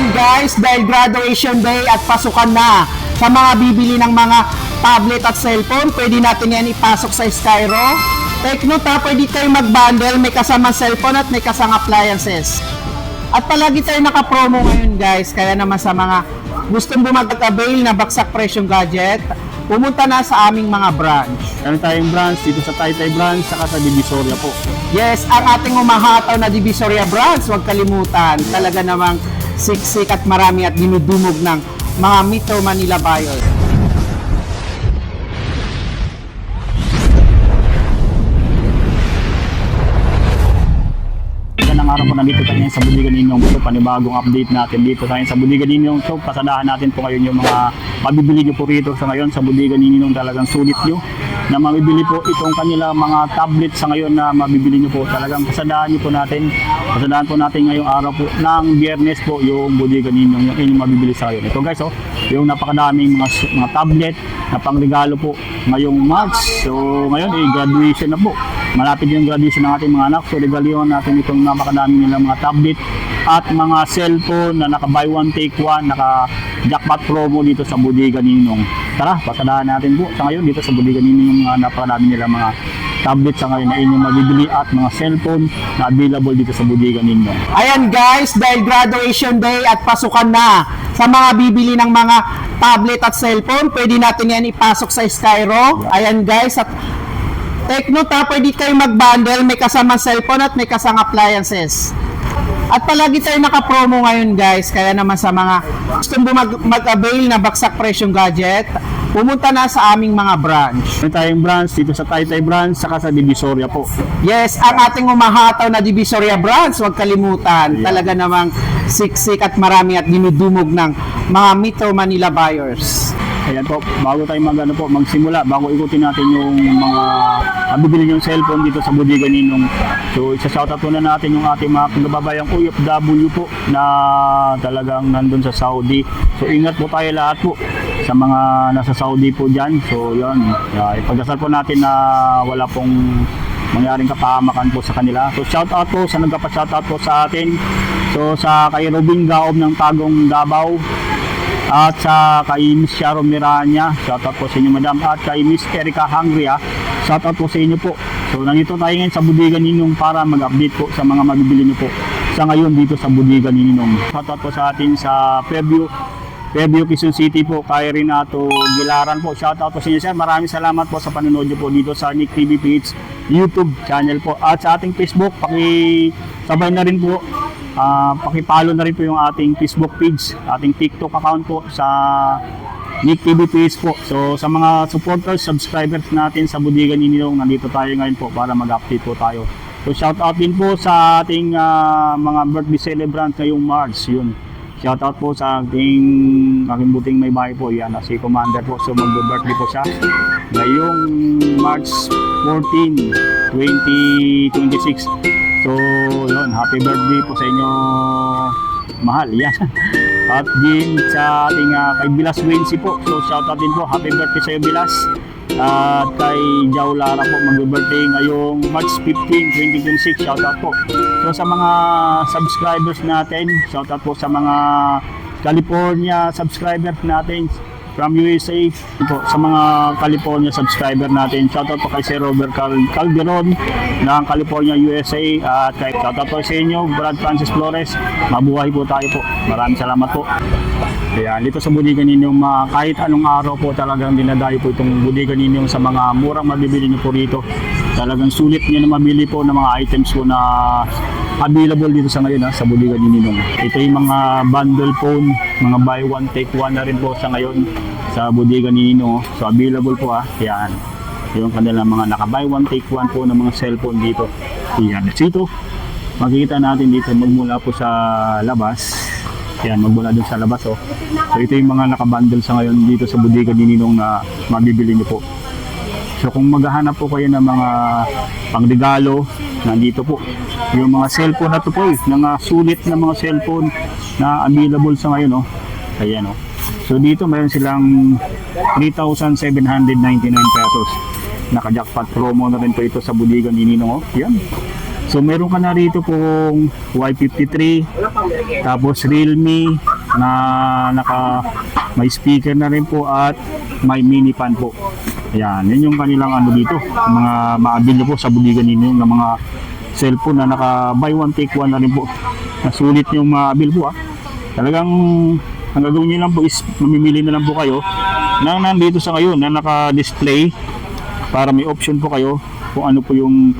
Ayan guys, dahil graduation day at pasukan na sa mga bibili ng mga tablet at cellphone, pwede natin yan ipasok sa Skyro. Take note ha, pwede kayo mag-bundle, may kasamang cellphone at may kasamang appliances. At palagi tayo naka-promo ngayon guys, kaya naman sa mga gustong bumag-avail na baksak presyong gadget, pumunta na sa aming mga branch. Meron tayong branch dito sa Taytay branch, saka sa Divisoria po. Yes, ang ating umahataw na Divisoria branch, huwag kalimutan, talaga namang siksik at marami at dinudumog ng mga Metro Manila buyers. Magandang araw po, nandito tayo sa Budigan Inyong Show. Panibagong update natin dito tayo sa Budigan Inyong Show. Pasadahan natin po ngayon yung mga mabibili nyo po rito sa ngayon sa Budigan Inyong. Talagang sulit nyo na mabibili po itong kanila mga tablet sa ngayon na mabibili nyo po. Talagang pasadahan nyo po natin. Pasadahan po natin ngayong araw po ng Biyernes po yung Budigan Inyong yung inyong mabibili sa ngayon. Ito guys, oh, yung napakadaming mga tablet na pangregalo po ngayong March. So ngayon graduation na po. Malapit yung graduation ng ating mga anak. So regalion natin itong napakadami nilang mga tablet at mga cellphone na naka buy one take one, naka jackpot promo dito sa Budigan Ninong. Tara, pasadahan natin po sa ngayon dito sa Budigan Ninong yung mga napakadami nilang mga tablet sa ngayon na inyong mabibili at mga cellphone na available dito sa Budigan Ninong. Ayan guys, dahil graduation day at pasukan na sa mga bibili ng mga tablet at cellphone, pwede natin yan ipasok sa Skyro. Ayan guys, at take note ha, pwede kayo mag-bundle, may kasamang cellphone at may kasamang appliances. At palagi tayo naka-promo ngayon guys, kaya naman sa mga gustong mag-avail na baksak presyong gadget, pumunta na sa aming mga branch. Meron tayong branch dito sa Taytay branch, saka sa Divisoria po. Yes, ang ating umahataw na Divisoria branch, huwag kalimutan, talaga namang siksik at marami at dinudumog ng mga Metro Manila buyers. Ayan po, bago tayo magsimula, bago ikutin natin yung mga mabibili yung cellphone dito sa Budigan Ninong. So, isa-shoutout po na natin yung ating mga kababayang OFW po na talagang nandun sa Saudi. So, ingat po tayo lahat po sa mga nasa Saudi po dyan. So, yun, ipagdasal po natin na wala pong mangyaring kapahamakan po sa kanila. So, shoutout po sa nagpa-shoutout po sa atin. So, sa kay Robin Gaob ng Tagong Davao. At sa kay Miss Sharon Miranya, shoutout po sa inyo madam. At kay Miss Erica Hangria, shoutout po sa inyo po. So nandito tayo ngayon sa Budigan Ninong para mag-update po sa mga mabibili nyo po sa ngayon dito sa Budigan Ninong. Shoutout po sa atin sa Fairview, Quezon City po, kay Renato Gilaran po. Shoutout po sa inyo sir. Maraming salamat po sa panonood nyo po dito sa Nick TV Page YouTube channel po. At sa ating Facebook, pakisabay na rin po. Pakipalo na rin po yung ating Facebook page, ating TikTok account po sa Nick TV page po. So sa mga supporters, subscribers natin sa Budigan Ninong, nandito tayo ngayon po para mag-update po tayo. So shout out din po sa ating mga birthday celebrant ngayong March. Yun. Shout out po sa aking buting may bahay po, yan si Commander po. So mag-birthday po siya ngayong March 14, 2026. So, yun, happy birthday po sa inyo, mahal, yan. At din sa ating kay Bilas Wincy po, so shoutout din po, happy birthday sa iyo Bilas. At kay Jau Lara po, mag-birthday ngayong March 15, 2026, shoutout po. So sa mga subscribers natin, shoutout po sa mga California subscribers natin from USA po, sa mga California subscriber natin. Shoutout po kay Sir Robert Calderon ng California, USA. At kay shoutout po sa inyo, Brad Francis Flores. Mabuhay po tayo po. Maraming salamat po. Kaya dito sa Budigan Ninong, kahit anong araw po talagang dinadayo po itong Budigan Ninong sa mga murang mabibili nyo po rito. Talagang sulit nyo na mabili po ng mga items po na available dito sa ngayon sa Budigan Ninong. Ito yung mga bundle phone, mga buy one take one na rin po sa ngayon sa Budigan Ninong. So available po yan. Yung kanilang mga naka buy one take one po ng mga cellphone dito. Yan. Dito, makikita natin dito magmula po sa labas. Yan, magmula dun sa labas. So ito yung mga naka-bundle sa ngayon dito sa Budigan Ninong na mabibili nyo po. So kung maghahanap po kayo ng mga pangregalo, nandito po yung mga cellphone na to po, mga sulit na mga cellphone na available sa ngayon. Ayan. So dito mayroon silang 3,799 pesos. Naka-jackpot promo na rin po ito sa Budigan Ninong. Yan. So meron ka na rito pong Y53, tapos Realme, na may speaker na rin po at may mini fan po. Yan, yun yung kanilang ano dito, mga maabil nyo po sa budigan ninyo ng mga cellphone na naka buy one take one na rin po. Nasulit yung maabil po Talagang ang gagawin nyo lang po is mamimili na lang po kayo na nandito sa ngayon na naka-display para may option po kayo kung ano po yung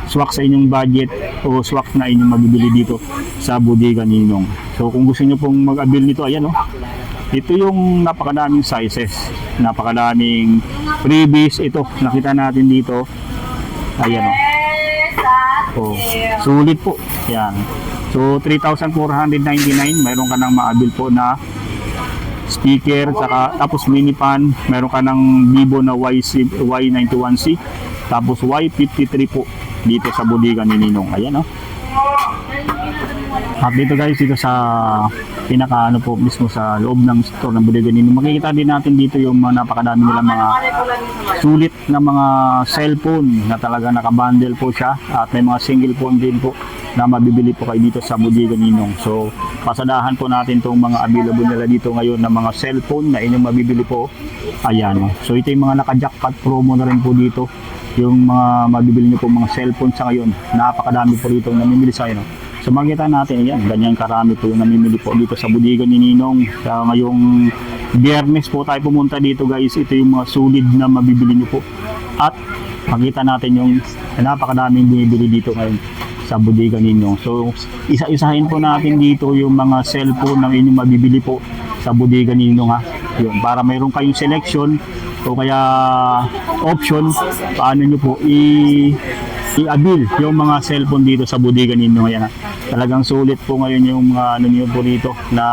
swak sa inyong budget o swak na inyong mabibili dito sa Bodega Ninong. So kung gusto nyo pong mag-avail nito, ayan ito yung napakadaming sizes, napakadaming freebies. Ito, nakita natin dito, ayan sulit po, yan. So 3,499, mayroon ka ng maabil po na speaker, tapos mini fan, meron ka ng Vivo na Y91C, tapos Y53 po dito sa Bodega ni Ninong. Ayan At dito guys, dito sa pinaka po mismo sa loob ng store ng Bodega ni Ninong, makikita din natin dito yung mga napakadami nilang mga sulit na mga cellphone na talaga nakabundle po siya, at may mga single phone din po na mabibili po kayo dito sa Bodega ni Ninong. So pasadahan po natin itong mga available nila dito ngayon na mga cellphone na inyong mabibili po. Ayan. So ito yung mga naka-jackpot promo na rin po dito. Yung mga mabibili nyo po mga cellphone sa ngayon. Napakadami po dito namimili sa inyo. So makikita natin, ayan, ganyan karami po yung namimili po dito sa Bodega ni Ninong. Sa ngayong Biyernes po tayo pumunta dito guys. Ito yung mga sulit na mabibili nyo po. At makita natin yung napakadaming binibili dito ngayon sa Bodega Ninong. So isa-isahin po natin dito yung mga cellphone na inyong mabibili po sa Bodega Ninong Yun, para mayroon kayong selection o kaya option paano nyo po i-avail yung mga cellphone dito sa Bodega Ninong. Ayan Talagang sulit po ngayon yung mga ano nyo po dito na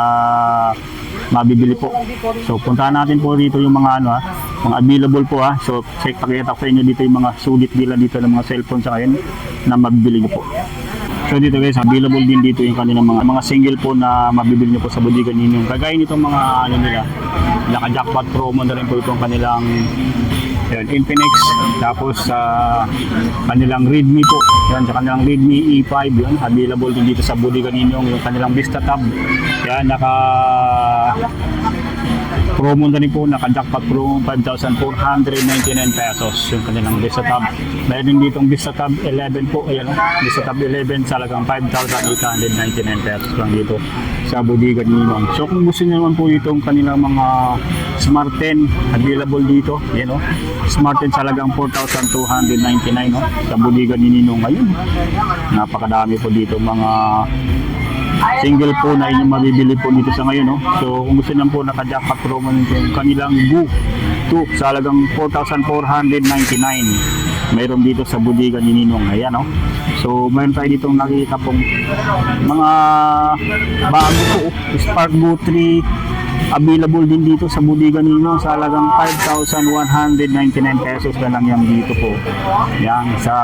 mabibili po. So puntahan natin po dito yung mga mga available po So pakita ko sa inyo dito yung mga sulit nila dito ng mga cellphone sa ngayon na mabibili nyo po. So dito guys, available din dito yung kanilang mga single phone na mabibili nyo po sa Bodega Ninong. Kagaya nitong mga nila, naka-jackpot promo na rin po itong kanilang Infinix, tapos kanilang Redmi po, sa kanilang Redmi E5, available din dito sa Bodega Ninong. Yung kanilang Vista Tab, promo na rin po, naka-jackpot promo, 5,499 pesos yung kanilang Vista Tab. Meron ditong Vista Tab 11 po, Vista Tab 11 talagang 5,899 pesos lang dito sa Bodega Ninong. So kung gusto nyo naman po itong kanilang mga Smart 10, available dito, Smart 10 talagang 4,299 sa Bodega Ninong ngayon. Napakadami po dito mga single po na inyong mabibili po dito sa ngayon So kung gusto nyo po naka-jackpot promo yung kanilang Goo 2 sa halagang 4,499 mayroon dito sa Bodega ni Ninong. Ayan So mayroon tayo dito nakikita pong mga bago po Spark Goo 3 available din dito sa Bodega Ninong sa halagang 5,199 pesos na lang yan dito po. Yan, sa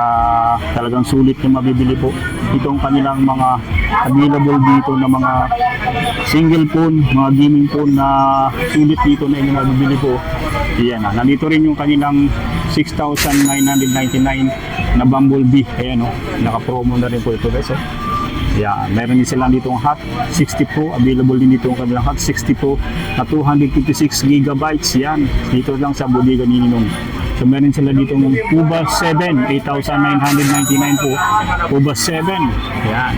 talagang sulit yung mabibili po. Itong kanilang mga available dito na mga single phone, mga gaming phone na sulit dito na inyong mabibili po. Yan, nandito rin yung kanilang 6,999 na Bumblebee. Ayan naka-promo na rin po ito guys. Yan, meron din silang ditong Hot 60 Pro, available din dito ang kanilang Hot 60 Pro na 256 gigabytes. Yan, dito lang sa Bodega ni Ninong. So meron sila dito ng Uba 7, 8,999 po. Uba 7, yan,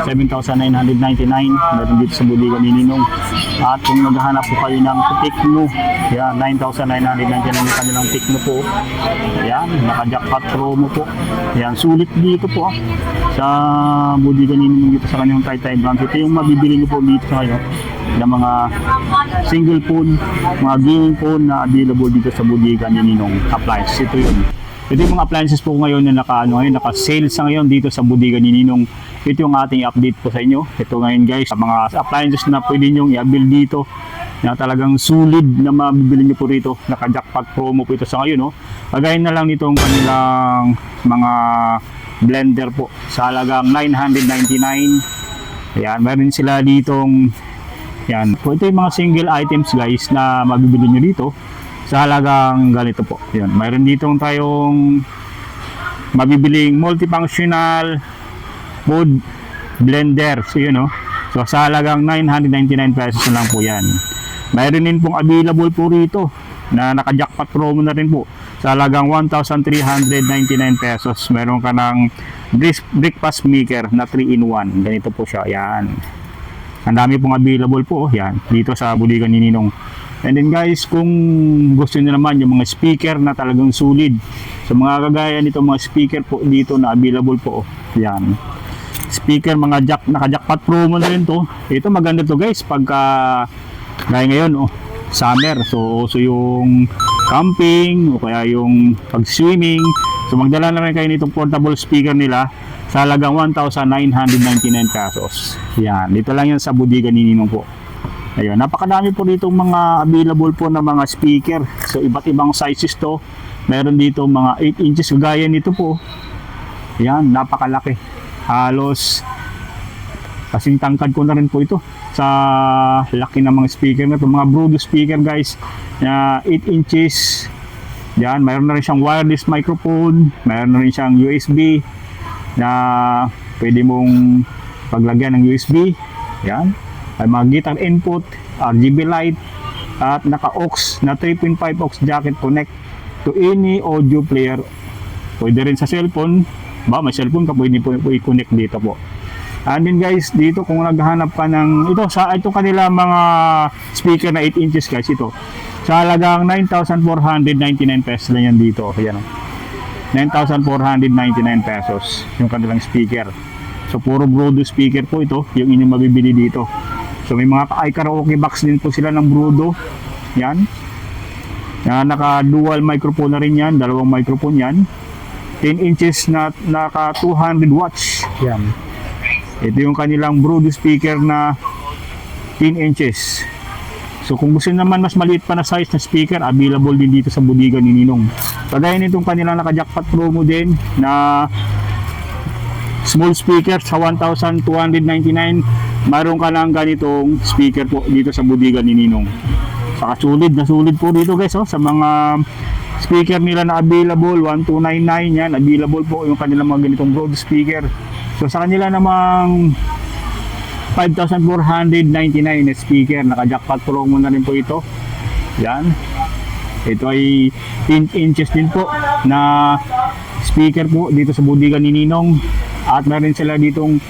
7,999 meron dito sa Bodega ni Ninong. At kung naghahanap po kayo ng Tecno, yan, 9,999 yung kanilang Tecno po. Yan, naka-jackpot promo po. Yan, sulit dito po sa Bodega ni Ninong dito sa kanyang Taytay branch. Ito yung mabibili nyo po dito sa kayo ng mga single phone, mga gaming phone na available dito sa Bodega ni Ninong appliances. Ito yun. Ito yung mga appliances po ngayon na naka-sale sa ngayon dito sa Bodega ni Ninong. Ito yung ating update po sa inyo. Ito ngayon guys, mga appliances na pwede nyo i-avail dito na talagang sulit na mabibili nyo po rito. Naka-jackpot promo po ito sa ngayon. Kagaya na lang nitong kanilang mga blender po sa halagang 999. Ayan, meron sila ditong yan. So, ito yung mga single items guys na mabibili nyo dito sa halagang ganito po. Yan. Mayroon ditong tayong mabibiling multifunctional food blender. So yun So So sa halagang 999 pesos na lang po yan. Mayroon din pong available po rito na naka-jackpot promo na rin po sa halagang 1,399 pesos. Meron ka ng breakfast maker na 3-in-1. Ganito po siya. Yan. Ang dami pong available po. Yan. Dito sa buligan ni Ninong. And then guys, kung gusto niyo naman yung mga speaker na talagang solid. So mga kagaya nito mga speaker po dito na available po. Yan. Speaker, mga naka-jackpot promo na rin to. Ito maganda to guys pagka gaya ngayon summer. So yung camping o kaya yung pag-swimming. So magdala na rin kayo nitong portable speaker nila sa halagang 1,999 pesos. Yan, dito lang yan sa budigan ni Ninong po. Ayun, napakadami po dito mga available po na mga speaker. So iba't ibang sizes to. Meron dito mga 8 inches gaya nito po. Yan, napakalaki. Halos kasing tangkad ko na rin po ito sa laki ng mga speaker na ito. Mga Bluetooth speaker guys na 8 inches. Yan, mayroon na rin siyang wireless microphone. Mayroon na rin siyang USB na pwede mong paglagyan ng USB. Yan. May mga guitar input, RGB light, at naka-aux na 3.5 aux jacket connect to any audio player. Pwede rin sa cellphone. May cellphone ka, pwede po i-connect dito po. And then guys, dito kung naghahanap ka ng ito kanila mga speaker na 8 inches guys, ito sa halagang 9,499 pesos lang yan dito. Ayan, 9,499 pesos yung kanilang speaker. So puro Bluetooth speaker po ito yung inyong mabibili dito. So may mga karaoke box din po sila ng Bluetooth. Yan, naka dual microphone na rin yan, dalawang microphone yan. 10 inches na naka 200 watts. Yan. Ito yung kanilang Bluetooth speaker na 10 inches. So kung gusto naman mas maliit pa na size na speaker, available din dito sa budigan ni Ninong. Kagaya nitong kanilang naka-jackpot promo din na small speaker sa 1,299. Mayroon ka lang ganitong speaker po dito sa budigan ni Ninong. Saka sulit na sulit po dito guys sa mga speaker nila na available, 1,299 yan, available po yung kanilang mga ganitong Bluetooth speaker. So sa kanila namang 5,499 na speaker, naka-jackpot promo na rin po ito. Yan. Ito ay 10 inches din po na speaker po dito sa budigan ni Ninong. At meron sila ditong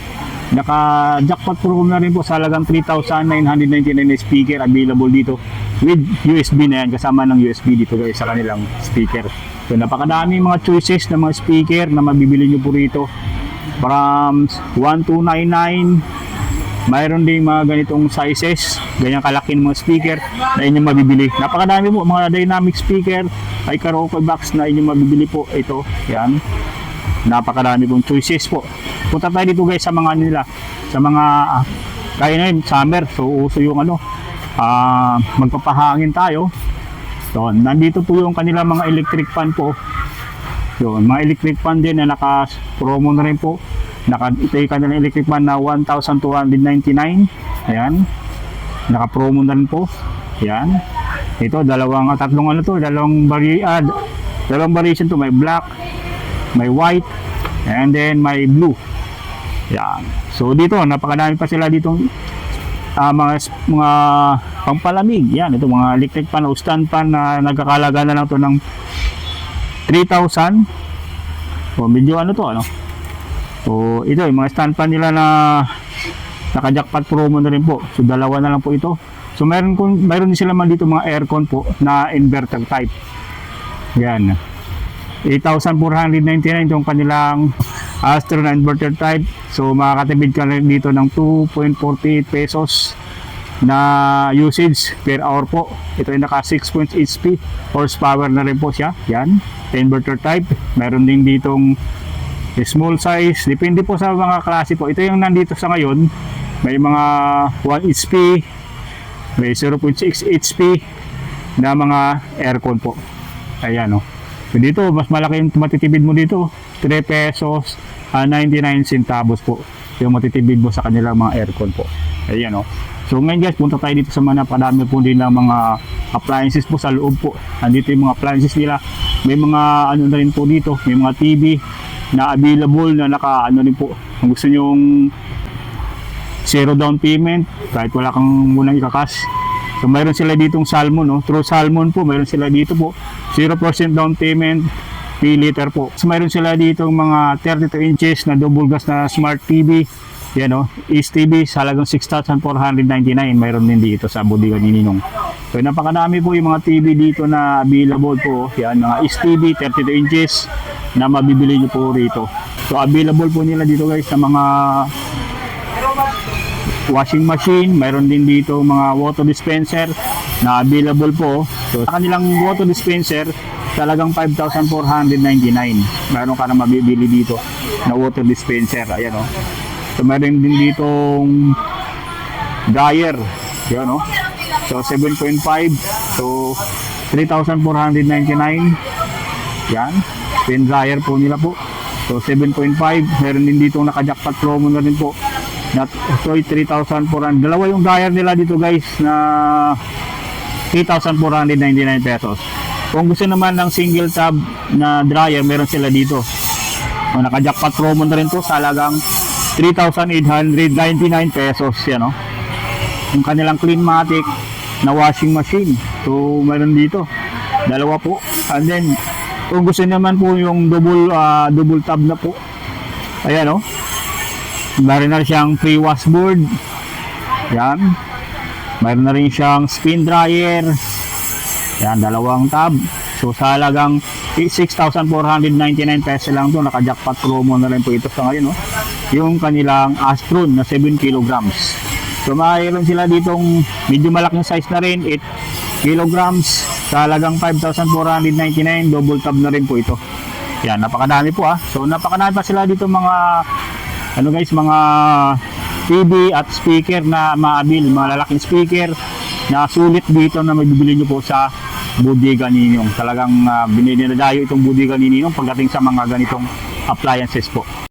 naka-jackpot promo na rin po sa halagang 3,999 na speaker available dito with USB na yan, kasama ng USB dito guys sa kanilang speaker. So napakadami mga choices ng mga speaker na mabibili nyo po rito from 1,299. Mayroon din mga ganitong sizes, ganyang kalaki ng mga speaker na inyong mabibili. Napakadami po mga dynamic speaker, ay karaoke box na inyong mabibili po. Ito, yan. Napakadami pong choices po. Punta tayo dito guys sa mga nila, sa mga kaya na yun, summer. So uso yung magpapahangin tayo. So nandito po yung kanila mga electric fan po. So mga electric fan din na naka-promo na rin po. Ito yung kanilang electric fan na 1,299. Ayan. Naka-promo na rin po. Ayan. Ito, dalawang variation to. May black, may white, and then may blue. Ayan. So dito, napakadami pa sila ditong mga pampalamig. Yan, ito mga electric fan o stand fan na nagkakalaga na lang to ng 3,000. So medyo So ito yung mga stand fan nila na naka-jackpot promo na rin po. So dalawa na lang po ito. So mayroon din sila man dito mga aircon po na inverter type. Yan. 8,499 yung kanilang Astro na inverter type. So makakatipid ka rin dito ng 2.48 pesos na usage per hour po. Ito ay naka 6.8 HP horsepower na rin po siya. Yan, inverter type. Meron din ditong small size, depende po sa mga klase po. Ito yung nandito sa ngayon, may mga 1 HP, may 0.6 HP na mga aircon po. Ayan So dito, mas malaki yung matitibid mo dito, 3 pesos 99 centavos po yung matitibid mo sa kanilang mga aircon po. Ayan So ngayon guys, punta tayo dito sa mga napadami po din ng mga appliances po sa loob po. Andito yung mga appliances nila. May mga na rin po dito, may mga TV na available na rin po. Kung gusto nyong zero down payment, kahit wala kang munang ikakas. So mayroon sila ditong Salmon, no? True Salmon po, mayroon sila dito po. 0% down payment, P-liter po. So mayroon sila ditong mga 32 inches na double glass na Smart TV. Yan, no? East TV, sa halagang 6,499. Mayroon din dito sa Bodega ni Ninong. So napakadami po yung mga TV dito na available po. Yan, mga East TV, 32 inches na mabibili nyo po rito. So available po nila dito guys sa mga washing machine, mayroon din dito mga water dispenser na available po. So sa kanilang water dispenser, talagang 5,499. Mayroon ka na mabibili dito na water dispenser. Ayan, oh. So mayroon din ditong dryer. Ayan, oh. So 7.5. So 3,499. Yan. Pen dryer po nila po. So 7.5. Meron din dito naka-jackpot promo na rin po. So 3,400. Dalawa yung dryer nila dito guys na 3,499 pesos. Kung gusto naman ng single tab na dryer, meron sila dito. So, naka-jackpot promo na rin to sa halagang 3,899 pesos. Yan, no? Yung kanilang Cleanmatic na washing machine. So meron dito. Dalawa po. And then kung gusto naman po yung double tab na po. Ayan, no? Mayroon na rin siyang free washboard. Yan. Mayroon na rin siyang spin dryer. Yan, dalawang tab. So sa halagang 6,499 pesos lang to. Naka-jackpot promo na rin po ito sa ngayon, no? Yung kanilang Astron na 7 kilograms. So mayroon sila ditong medyo malaking size na rin, 8 kilograms. Sa halagang 5,499, double tab na rin po ito. Yan, napakadami po ah. So napakadami pa sila dito mga mga TV at speaker na maabil, mga lalaking speaker na sulit dito na mabibili nyo po sa Bodega ni Ninong. Talagang binidinadayo itong Bodega ni Ninong pagdating sa mga ganitong appliances po.